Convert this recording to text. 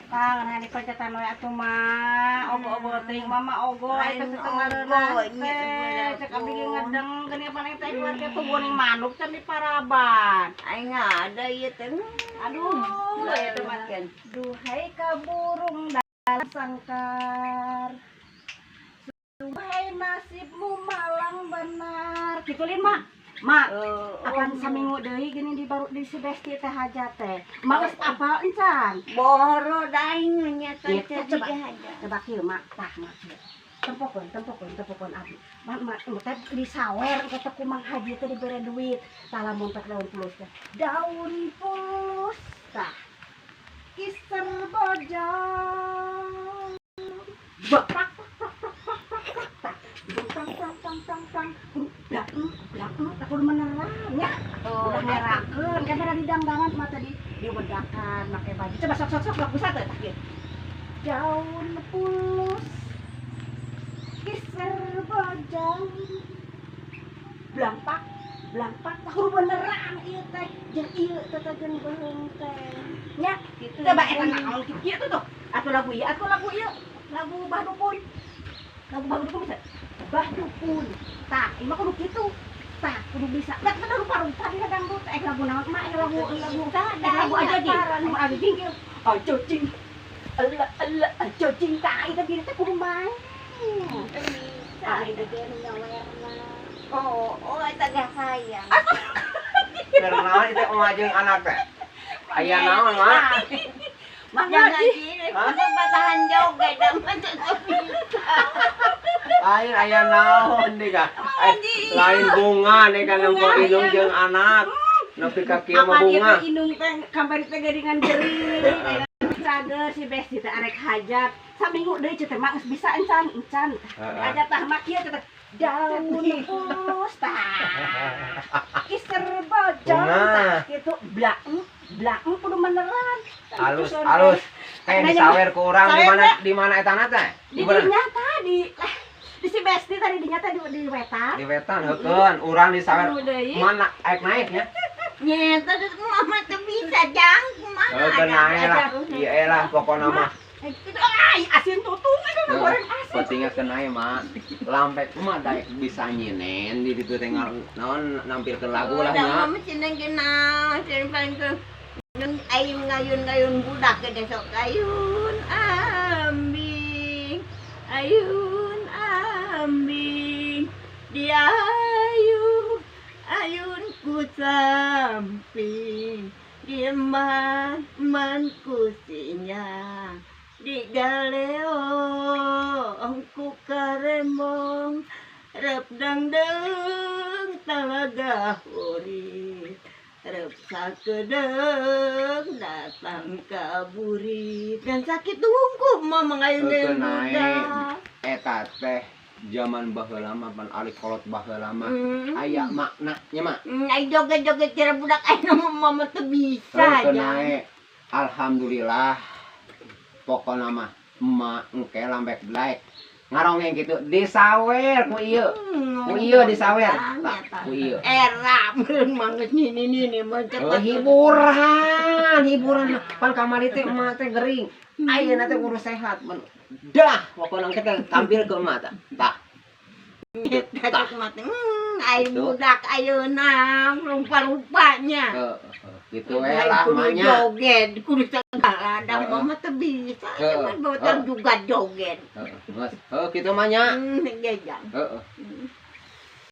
Tangan hari percatan we atuh mah. Ogo-ogo teuing mama ogo eta setengah teh. Cek abdi ge ngedeng geuning paneng teh keluarga tuh goning manuk can di Paraban. Aing ada ieu teh. Aduh, eta mah duhai ka burung dalam sangkar. Duhai nasibmu malang benar. Kitu lin mak. Mak, akan saminggu deui gini di baru di si Besti teh hajat teh. Mak geus apal encan. Boro daing nya teh Coba kieu mak, tah mak. Tempokeun abdi. Mak teh di sawer kata kumang haji teh dibere duit. Tah lamun teh daun pulus teh. Daun pulus tah. Kiser bojong. Bapak aku menerang ya. Udah ngerakeun kan ada di dangdangan mah tadi diwedakan make baju. Coba sok lagu satu tah kieu. Daun pulus kiser bojong. Blampak aku benerang ieu teh. Jeung ieu teh jeung beung teh. Nya, coba eta naon kieu tuh. Atuh lagu ieu. Lagu Bahdukun. Lagu Bahdukun bisa. Bahdukun. Tah, ieu mah kudu kitu. Tah, kudu bisa. Da rupa-rupa di dangdut. Lagu naon mah lagu aja ge. Lagu abi jinggil. Ajo cing. Allah ajo cing tah itu diri teh kudu main. Ari gede nu nyawerna. Oh eta gak sayang. Karena itu ngajeng anak teh. Aya naon mah? Makanya gini, kudu batahan joget dan Lain aya naon deui ka? Lain bunga deui ka nempo indung jeung anak. Nepi ka kieu mah bunga. Apa indung teh kamari teh gadingan jeuring. Cager si Besti teh arek hajat. Saminggu deui teh mah geus bisa encan. Hajat tah mah kieu teh daun pulus tah. Kiser bojong tah kitu blak kudu meneran. Halus. Kayak disawer ku urang di mana etana teh? Di dinya tadi. Di si Besti tadi dinya teh di wetan. Di wetan heukeun urang disawer. Mana naik nya? nyeta teh mama teh bisa jang kumaha. Heukeun naik lah. Ieu lah pokona mah. Ai asin tutung eta goreng asin. Pentingnya kenai mah lampet mah daek bisa nyinen di ditu teh naon nampilkeun lagu lah nya. Mama cenah geuna cenah paling ke ayun ngayun budak ke sok ayun ambing dia ayun ku samping dia man kusinya di galeo ku karemong rep dangdeng talaga hurit rep sakedeng datang kaburit dan sakit tungku mah mangayun budak eta teh zaman baheula mah pan ari kolot baheula mah aya makna nya mah ai joget-joget cara budak aya mama teu bisa nae alhamdulillah pokona mah emak engke lambek blaek ngarongeng gitu disawer ku ieu disawer ku ieu era meureun manggeus nini mencet hiburan pan kamari teh emak teh gering ayeuna teh kudu sehat dah pokona kita tampil ke emak tah ai budak ayeuna rupa-rupanya gitu we lah mahnya joget kudu segala ada mama teh bisa cuman bawa juga joget kitu mahnya ngejang